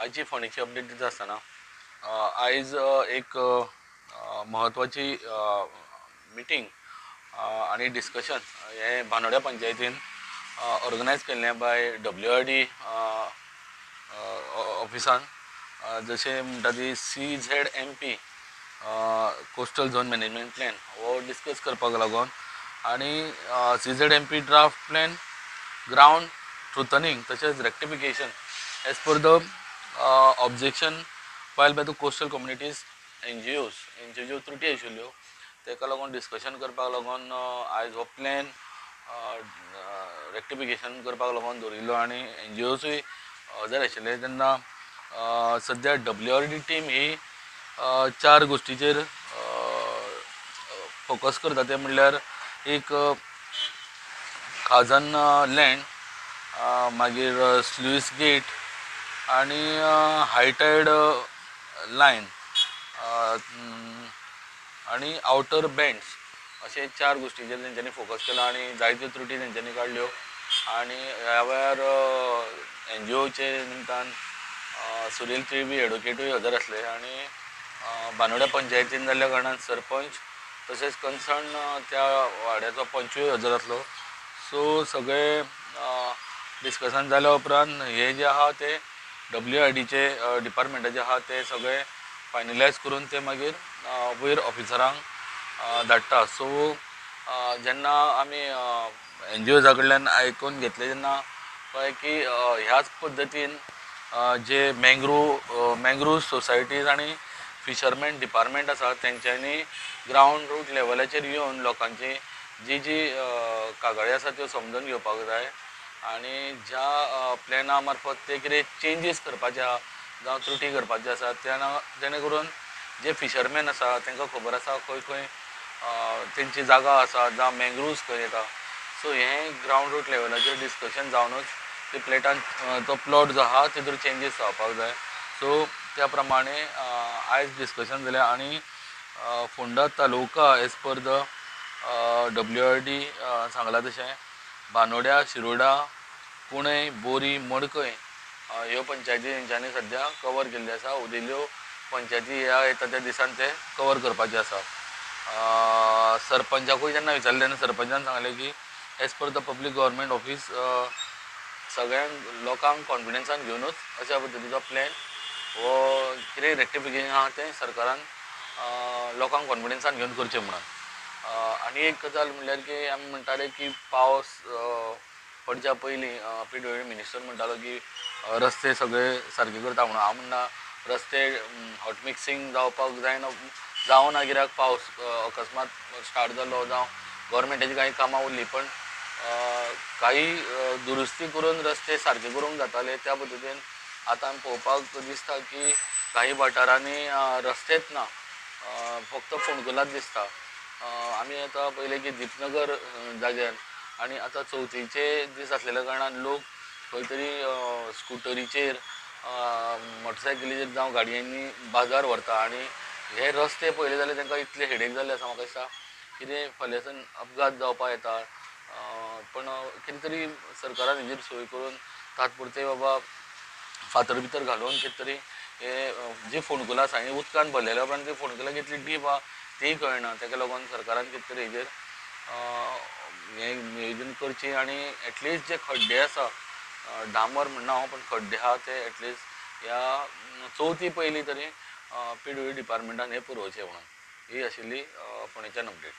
आजची फोणेची अपडेट दिता आसतना आयज एक म्हत्वाची मिटींग आणि डिस्कशन हे बानोड्या पंचायतीन ऑर्गनायज केल्लें बाय WRD ऑफिसान जशें म्हणटा ती CZMP coastal zone management plan हो डिस्कस करपाक लागून आनी CZMP ड्राफ्ट प्लॅन ग्राउंड ट्रुथनिंग तशेंच rectification as per the objection file by the coastal communities NGOs हेंच्यो ज्यो त्रुटी आशिल्ल्यो तेका लागून डिस्कशन करपाक लागून आयज हो प्लॅन रेक्टिफिकेशन करपाक लागून दवरिल्लो आनी NGOसूय हजर आशिल्ले तेन्ना सद्या WRD टीम ही 4 गोष्टीचेर फोकस करता ते म्हणल्यार एक खाजन लँड मागीर स्लुईस गेट आनी हायटायड लायन आनी आउटर बेंड्स अशे 4 गोष्टींचेर तेंच्यांनी फोकस केला आनी जायत्यो त्रुटी तेंच्यांनी काडल्यो आनी ह्या वेळार NGOचे निमतान सुनील त्रिवी एडवोकेटूय हजर आसले आनी बानोड्या पंचायतीन जाल्ल्या कारणान सरपंच तशेंच कन्सर्न त्या वाड्याचो पंचूय हजर आसलो सो सगळे डिस्कशन जाल्या उपरांत हे जे आहा ते WRDचे डिपार्टमेंटाचे आहा ते सगळे फायनलायज करून ते मागीर वयर ऑफिसरांक धाडटा सो जेन्ना आमी NGOजा कडल्यान आयकून घेतले जेन्ना कळ्ळें की ह्याच पद्दतीन जे मँग्रोव सोसायटीज आनी फिशरमॅन डिपार्टमेंट आसा तेंच्यांनी ग्राउंड रूट लेवलाचेर येवन लोकांची जी कागाळी आसा त्यो समजून घेवपाक जाय आनी ज्या प्लॅना मार्फत ते कितें चेंजीस करपाचे आहा जावं त्रुटी करपाचे आसा जेणे करून जे फिशरमॅन आसा तांकां खबर आसा खंय खंय तेंची जागा आसा जावं मँग्रोव्स खंय येता सो हें ग्राउंड रूट लेवलाचेर डिस्कशन जावनूच ते प्लेटान तो प्लॉट जो आहा तितूर चेंजीस जावपाक जाय सो त्या प्रमाणे आयज डिस्कशन जालें आनी Ponda taluka as per the WRD सांगलां तशें बानोड्या शिरोडा कुणय बोरी मडकय ह्यो पंचायती तेंच्यांनी सद्या कवर केल्ली आसा उरिल्ल्यो पंचायती ह्या येता त्या दिसान ते कवर करपाचे आसा सरपंचाकूय जेन्ना विचारलें तेन्ना सरपंचान सांगलें की as per the public government office सगळ्यांक लोकांक कॉन्फिडन्सान घेवनूच अशा पद्दतीचो प्लॅन वो कितें रेक्टिफिकेशन आहा तें सरकारान लोकांक कॉन्फिडन्सान घेवन करचें म्हणून आनी एक गजाल म्हणल्यार की आमी म्हणटाले की पावस पडच्या पयलीं PWD मिनिस्टर म्हणटालो की रस्ते सगळे सारके करता म्हणून हांव म्हणना रस्ते हॉट मिक्सिंग जावपाक जायना जावं ना कित्याक पावस अकस्मात स्टार्ट जालो जावं गव्हर्मेंटाची कांय कामां उरलीं पण काही दुरुस्ती करून रस्ते सारके करूंक जाताले त्या पद्दतीन आतां पळोवपाक दिसता की काही वाठारांनी रस्तेच ना फक्त फोंडकुलाच दिसता आमी आतां पयलें की दिपनगर जाग्यार आनी आतां चवथीचे दीस आसलेल्या कारणान लोक खंय तरी स्कुटरीचेर मोटरसायकलीचेर जावं गाडयांनी बाजार व्हरता आनी हे रस्ते पळयले जाल्यार तांकां इतले हेडेक जाल्ले आसा म्हाका दिसता कितें फाल्यांसान अपघात जावपाक येता पण कितें तरी सरकारान हेजेर सोय करून तात्पुरते बाबा फातर भितर घालून कितें तरी हे जी फोंडकुलां आसा ही उदकान भरलेल्या उपरांत ती फोंडकुलां कितली डीप आहा तीय कळना ताका लागून सरकारान कितें तरी हेजेर हें नियोजन करचें आनी एटलिस्ट जे खड्डे आसा डांबर म्हणना हांव पण खड्डे आहा ते एटलिस्ट ह्या चवथी पयलीं तरी PWD डिपार्टमेंटान हे पुरोवचें म्हणून ही आशिल्ली फोंडेच्यान अपडेट.